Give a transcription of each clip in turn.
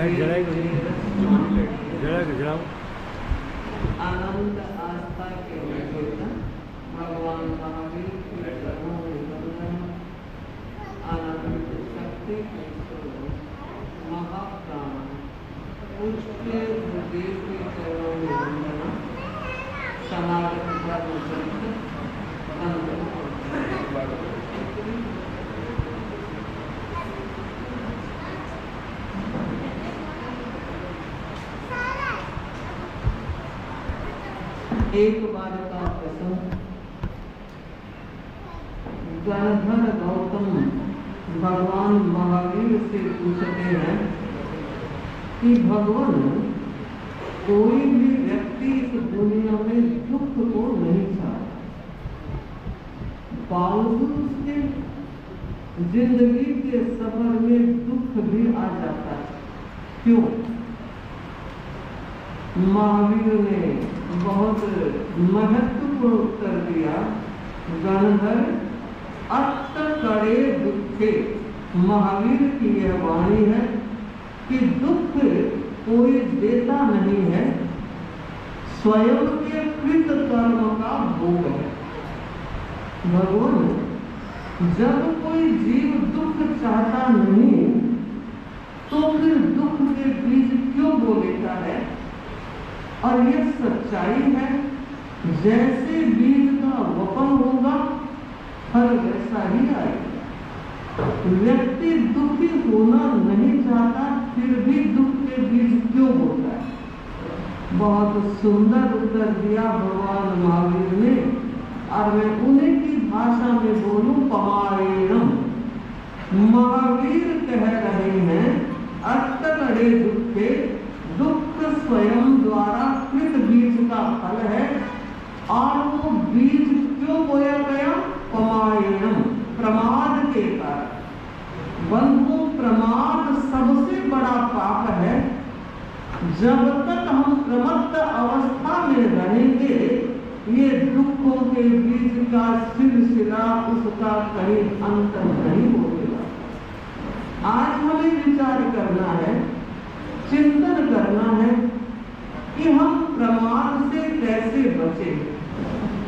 आनंद आस्था के निवेदन भगवान महावीर के चरणों में वंदन। आनंद शक्ति के स्वरूप महाप्राण पूज्य गुरुदेव के चरणों में वंदना। सनातन धर्म ग्रंथ एक बार का प्रसंग। गणधर गौतम भगवान महावीर से पूछते हैं कि भगवान, कोई भी व्यक्ति इस दुनिया में दुख को नहीं चाहता, बावजूद उसके जिंदगी के सफर में दुख भी आ जाता है, क्यों? महावीर ने बहुत महत्वपूर्ण उत्तर दिया। गणधर अत कड़े दुखे, महावीर की यह वाणी है कि दुख कोई देता नहीं है, स्वयं के कृत कर्म का भोग है। भगवान, जब कोई जीव दुख चाहता नहीं तो फिर दुख के बीज क्यों बो लेता है? और यह सच्चाई है, जैसे बीज का वपन होगा फल वैसा ही आएगा। व्यक्ति दुखी होना नहीं चाहता, फिर भी दुख के बीज क्यों बोता है? बहुत सुंदर उत्तर दिया भगवान महावीर ने, और मैं उन्हीं की भाषा में बोलूं, पमायणम। महावीर कह रहे हैं अत्तकड़े दुखे, दुख स्वयं द्वारा कृत बीज का फल है, और वो बीज क्यों बोया गया? पमायणम, प्रमाद के कारण। बंधु, प्रमाद सबसे बड़ा पाप है। जब तक हम प्रमत्त अवस्था में रहेंगे, ये दुखों के बीज का सिलसिला, उसका कहीं अंत नहीं होगा। आज हमें विचार करना है, चिंतन करना है कि हम प्रमाद से कैसे बचें।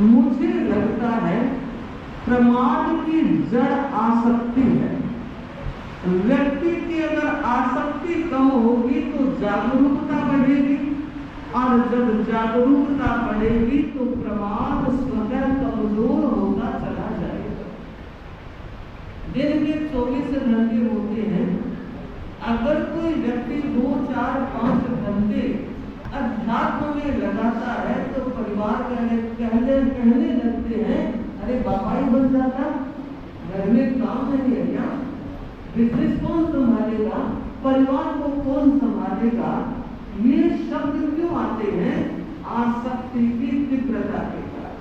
मुझे लगता है प्रमाद की जड़ आसक्ति है। व्यक्ति की अगर आसक्ति कम होगी तो जागरूकता बढ़ेगी, और जब जागरूकता बढ़ेगी तो प्रमाद स्वतः कमजोर होता चला जाएगा। दिन के 24 घंटे होते हैं, अगर कोई व्यक्ति 2, 4, 5 घंटे अध्यात्म में लगाता है तो परिवार कहने लगते हैं, अरे बाबा ही बन जाता, घर में काम नहीं है क्या? बिजनेस कौन संभालेगा? परिवार को कौन संभालेगा? ये शब्द क्यों आते हैं? आसक्ति की तीव्रता के कारण।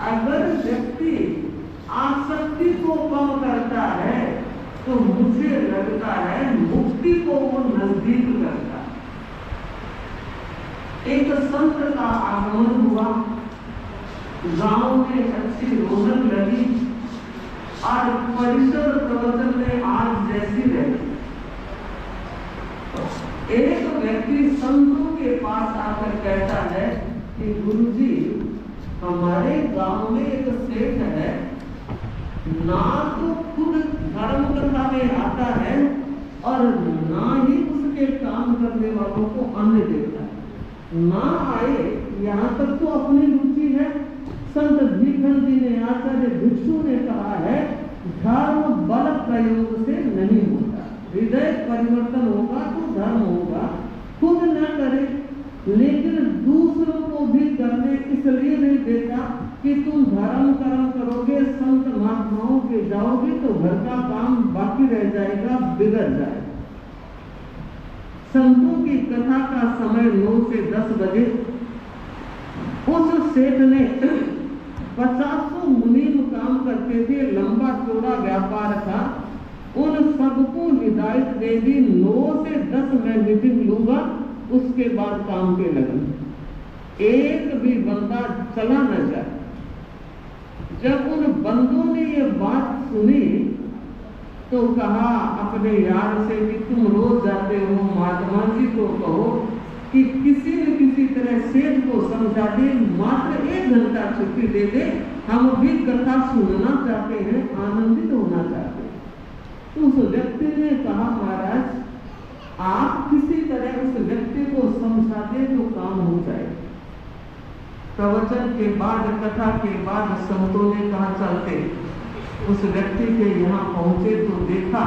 अगर व्यक्ति आसक्ति को कम करता है तो मुझे लगता है मुक्ति को वो नजदीक करता है। एक संत का आगमन हुआ, गांव में अच्छी रौनक लगी, और परिसर प्रवचन में आज जैसी रही। एक व्यक्ति संतों के पास आकर कहता है कि गुरुजी, हमारे गांव में एक सेठ है, ना तो खुद धर्म कथा में आता है और ना ही उसके काम करने वालों को अन्न देता है। ना आए, यहाँ तक तो अपनी रुचि है। संत भीखन जी ने, आचार्य भिक्षु ने कहा है, धर्म बल प्रयोग से नहीं होता, हृदय परिवर्तन होगा तो धर्म होगा। खुद न करे, लेकिन दूसरों को भी करने इसलिए नहीं देता कि तुम धर्म कर्म करोगे, संत महात्माओं के जाओगे तो घर का काम बाकी रह जाएगा, बिगड़ जाएगा। संतों की कथा का समय 9 से 10 बजे। उस सेठ ने 50 मुनीम काम करते थे, लंबा चौड़ा व्यापार था। उन सबको हिदायत दे दी, 9 से 10 मैं मीटिंग लूंगा, उसके बाद काम पे लगन। एक भी बंदा चला न जाए। जब उन बंदों ने ये बात सुनी तो कहा अपने यार से कि तुम रोज जाते हो महात्मा ब्रह्मा जी को कहो कि किसी न किसी तरह सेठ को समझा दे, मात्र 1 घंटा छुट्टी दे दे, हम भी कथा सुनना चाहते हैं, आनंदित होना चाहते हैं। तो उस व्यक्ति ने कहा, महाराज आप किसी तरह उस व्यक्ति को समझा दे तो काम हो जाए। प्रवचन के बाद, कथा के बाद संतों ने कहा चलते। उस व्यक्ति के यहाँ पहुंचे तो देखा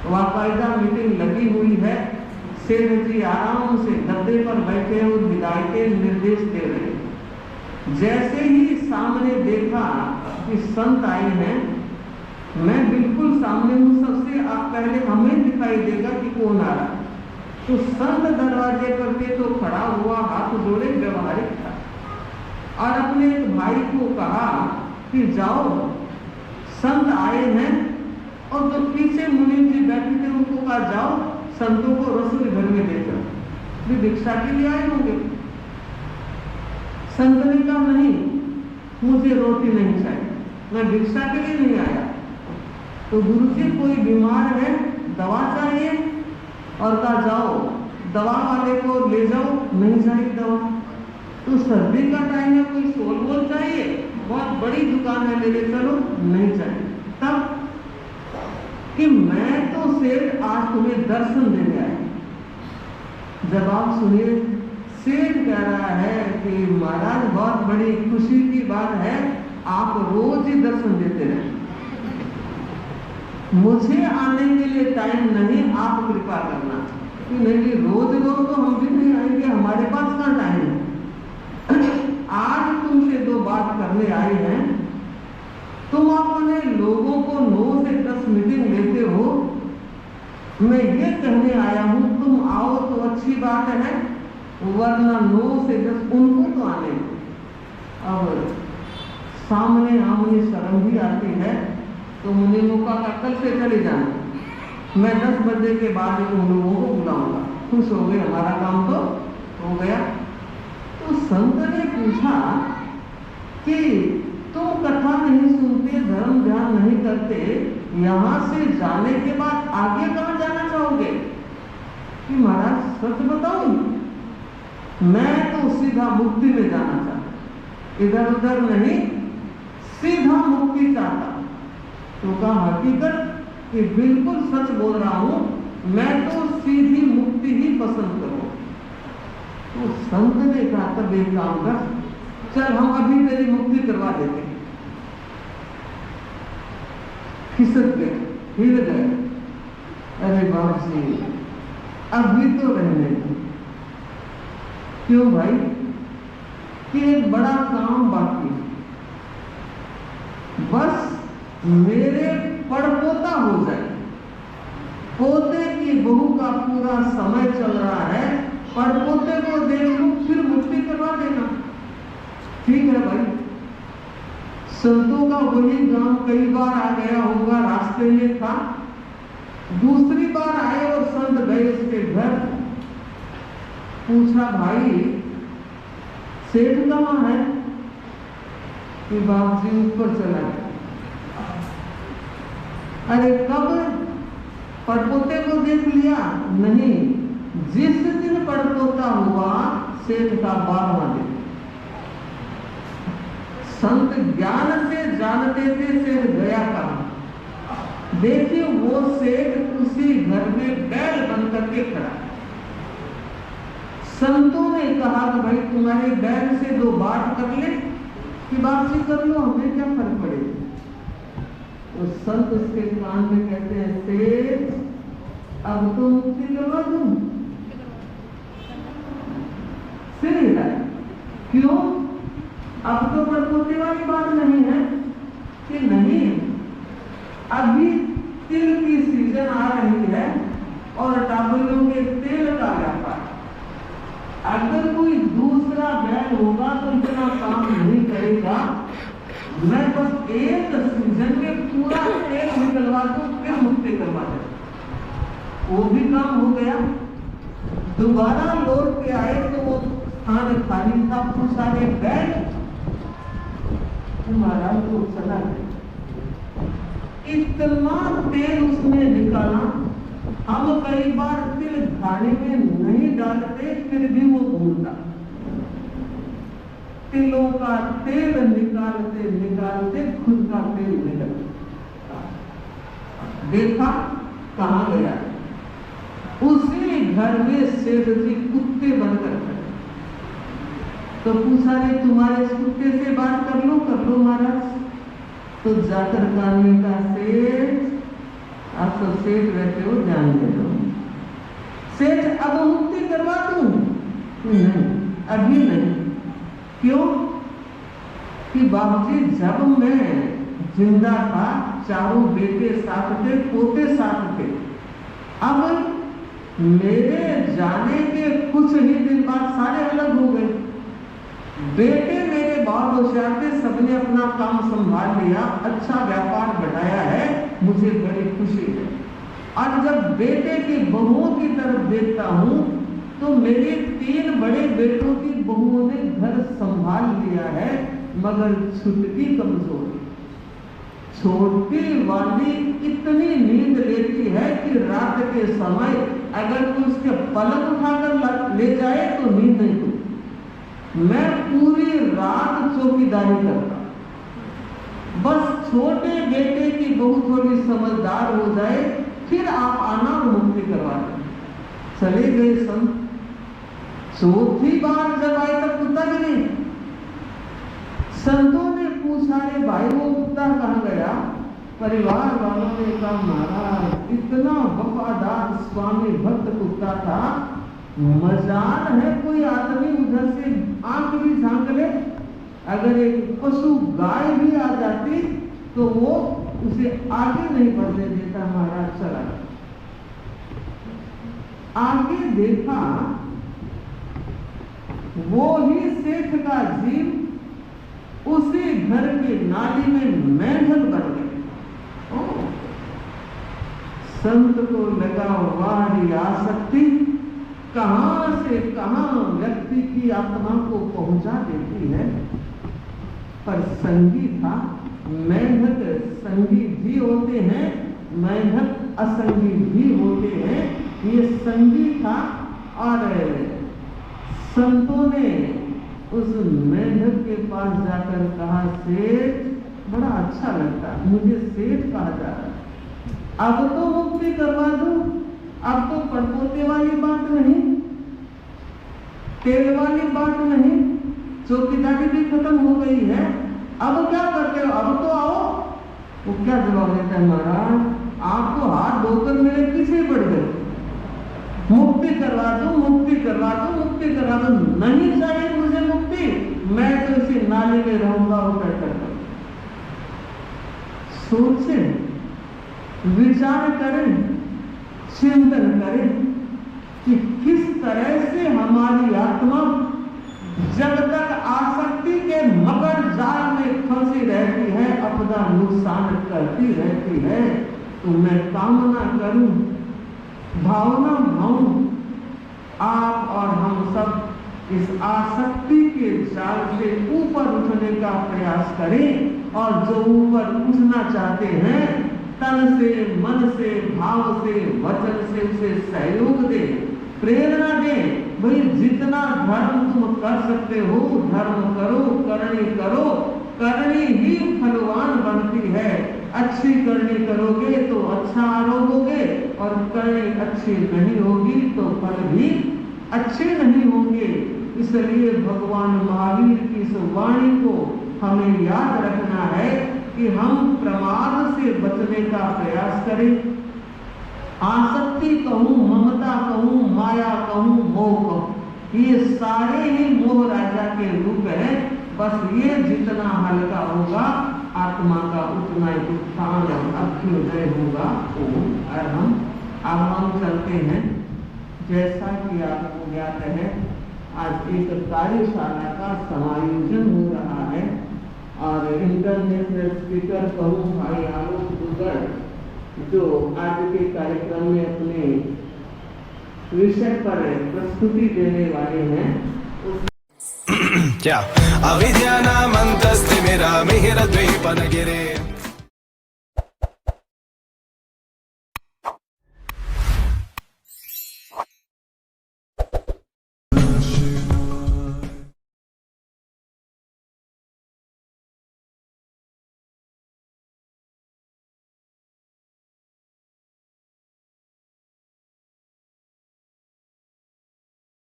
बाकायदा मीटिंग लगी हुई है, सेठ जी आराम से गद्दे पर बैठे और हिदायतें निर्देश दे रहे। जैसे ही सामने देखा कि संत आए हैं, मैं बिल्कुल सामने हूँ सबसे, आप पहले हमें दिखाई देगा कि कौन आ रहा। तो संत दरवाजे पर के तो खड़ा हुआ, हाथ जोड़े, व्यवहारिक था, और अपने एक भाई को कहा कि जाओ संत आए हैं, और जो पीछे मुनीम जी बैठे थे उनको कहा जाओ संतों को रसोई घर में ले जाओ, वे भिक्षा के लिए आए होंगे। संत ने कहा नहीं, मुझे रोटी नहीं चाहिए, मैं भिक्षा के लिए नहीं आया। तो गुरुजी कोई बीमार है, दवा चाहिए, और कहा जाओ दवा वाले को ले जाओ, नहीं चाहिए दवा। तो सर्दी का टाइम है, कोई सोल वोल चाहिए, बहुत बड़ी दुकान है, ले चलो, नहीं चाहिए। तब कि मैं तो सेठ आज तुम्हें दर्शन देने आया। जवाब सुनिए, सेठ कह रहा है कि महाराज बहुत बड़ी खुशी की बात है, आप रोज ही दर्शन देते रहे, मुझे आने के लिए टाइम नहीं, आप कृपा करना। कि नहीं, रोज रोज तो हम भी नहीं आएंगे, हमारे पास कहाँ टाइम है। आज तुमसे 2 बात करने आए हैं। तुम अपने लोगों को 9 से 10 मीटिंग लेते हो, मैं ये कहने आया हूं तुम आओ तो अच्छी बात है, वरना 9 से 10 उनको तो आने। अब सामने आमने शर्म भी आती है, तो मुझे मौका का कल से चले जाना, मैं 10 बजे के बाद उन लोगों को बुलाऊंगा। खुश हो गए, हमारा काम तो हो गया। तो संत ने पूछा कि तुम कथा नहीं सुनते, धर्म ध्यान नहीं करते, यहाँ से जाने के बाद आगे कहाँ जाना चाहोगे? कि महाराज सच बताऊं, मैं तो सीधा मुक्ति में जाना चाहता, इधर उधर नहीं, सीधा मुक्ति चाहता। तो कहा हकीकत कि बिल्कुल सच बोल रहा हूं, मैं तो सीधी मुक्ति ही पसंद करूं। तो संत ने कहा तब एक काम कर, चल हम अभी तेरी मुक्ति करवा देते। खिसक गए, हिल गए, अरे बाप जी अभी तो रहने दो। क्यों भाई? कि एक बड़ा काम बाकी, बस मेरे पड़पोता हो जाए, पोते की बहू का पूरा समय चल रहा है, पड़पोते को देख लूं फिर मुक्ति करवा देना। ठीक है भाई। संतों का वही गांव कई बार आ गया होगा, रास्ते में था, दूसरी बार आए और संत गए उसके घर। पूछा भाई सेठ कहाँ है? कि बाप जी ऊपर चला गया। अरे कब? पड़पोते को देख लिया? नहीं, जिस दिन पड़पोता हुआ सेठ का 12वां दिन। संत ज्ञान से जानते थे सेठ गया कहाँ। देखिए वो सेठ उसी घर में बैल बन करके खड़ा। संतों ने कहा कि भाई तुम्हारे बैल से 2 बात कर ले, कि बात से कर लो, हमें क्या फर्क पड़ेगा। तो संत उसके कान में कहते हैं सेठ अब तो मुक्ति करवा दूं। सिर हिलाया, क्यों? अब तो पड़पोते वाली बात नहीं है। कि नहीं, अभी तिल की सीजन आ रही है और टाबलों के तेल का व्यापार, अगर कोई दूसरा बैल होगा तो इतना काम नहीं करेगा। मैं बस एक सीजन में पूरा तेल निकलवा दूं फिर मुक्ति करवा दूं। वो भी काम हो गया। दोबारा लौट के आए तो वो स्थान खाली था, पूछा रे बैल, महाराज को चला गया। इतना तेल उसने निकाला हम कई बार तिल खाने में नहीं डालते फिर भी वो भूलता। तिलों का तेल निकालते निकालते खुद का तेल निकल देखा कहां गया। उसी घर में सेठ जी कुत्ते बनकर खड़े। तो पूछा रे तुम्हारे इस कुत्ते से बात कर लो महाराज। तो जाकर कानून का सेठ, आप तो सेठ रहते हो, जान दे दो सेठ, अब मुक्ति करवा दूं? नहीं, अभी नहीं। क्यों? कि बाबूजी जब मैं जिंदा था चारों बेटे साथ थे, पोते साथ थे। अब मेरे जाने के कुछ ही दिन बाद सारे अलग हो गए। बेटे मेरे बहुत होशियार थे, सबने अपना काम संभाल लिया, अच्छा व्यापार बढ़ाया है, मुझे बड़ी खुशी है। और जब बेटे की बहुओं की तरफ देखता हूं तो मेरे 3 बड़े बेटों की बहुओं ने घर संभाल लिया है, मगर छुटकी कमजोर। छोटी वाली इतनी नींद लेती है कि रात के समय अगर कोई उसके पलक उठाकर ले जाए तो नींद नहीं खुलती। मैं पूरी रात चौकीदारी करता। बस छोटे बेटे की बहू थोड़ी समझदार हो जाए फिर आप आना और मुक्ति करवा दें। चले गए संत। चौथी बार जब आए तब कुत्ता भी नहीं। संतों ने पूछा रे भाई वो कुत्ता कहां गया? परिवार वालों ने कहा महाराज इतना वफादार स्वामी भक्त कुत्ता था, मजाल है कोई आदमी उधर से आंख भी झांक ले, अगर एक पशु गाय भी आ जाती तो वो उसे आगे नहीं बढ़ने देता। महाराज चला आगे देखा, वो ही सेठ का जीव उसी घर की नाली में मेंढक बन गए। संत को लगा वारी आसक्ति कहां से कहां व्यक्ति की आत्मा को पहुंचा देती है। पर संगी था। मेंढक संगी भी होते हैं, मेंढक असंगी भी होते हैं। ये संगी था और संतों ने उस मेंढक के पास जाकर कहा सेठ बड़ा अच्छा लगता, मुझे सेठ कहा जा रहा है, अब तो मुक्ति करवा दूं, अब तो परपोते वाली बात नहीं, तेल वाली बात नहीं, चौकीदारी भी खत्म हो गई है, अब क्या करते हो, अब तो आओ। वो क्या जवाब देता है महाराज, आपको हाथ धोकर मेरे पीछे पड़ गए, मुक्ति करवा दो, मुक्ति करवा दो, मुक्ति करवा दो। नहीं चाहिए मुझे मुक्ति, मैं तो इसी नाले में रहूंगा। वो कहकर सोचे, विचार करें, चिंतन करें कि किस तरह से हमारी आत्मा जब तक आसक्ति के मकर जाल में फंसी रहती है, अपना नुकसान करती रहती है। तो मैं कामना करूं, भावना भाऊं, आप और हम सब इस आसक्ति के जाल से ऊपर उठने का प्रयास करें। और जो ऊपर उठना चाहते हैं तन से, मन से, भाव से, वचन से उसे सहयोग दें, प्रेरणा दें। भाई जितना धर्म तुम कर सकते हो धर्म करो, करनी करो, करनी ही फलवान बनती है। अच्छी करनी करोगे तो अच्छा आरोगोगे, और करनी अच्छी नहीं होगी तो फल भी अच्छे नहीं होंगे। इसलिए भगवान महावीर की इस वाणी को हमें याद रखना है कि हम प्रमाद से बचने का प्रयास करें। आसक्ति कहूं, ममता कहूं, माया कहूं, मोह कहूं, ये सारे ही मोह राजा के रूप हैं। बस ये जितना हल्का होगा आत्मा का उतना ही उत्थान और अभ्युदय होगा। अब हम चलते हैं। जैसा कि आपको ज्ञात है आज एक कार्यशाला का समायोजन हो रहा है और इंटरनेशनल स्पीकर कहूँ भाई आलोक दुर्गढ़ जो आज के कार्यक्रम में अपने विषय पर प्रस्तुति देने वाले हैं। क्या अविद्या नामन्तस्तिमिरा मिहिरद्वीपनगिरे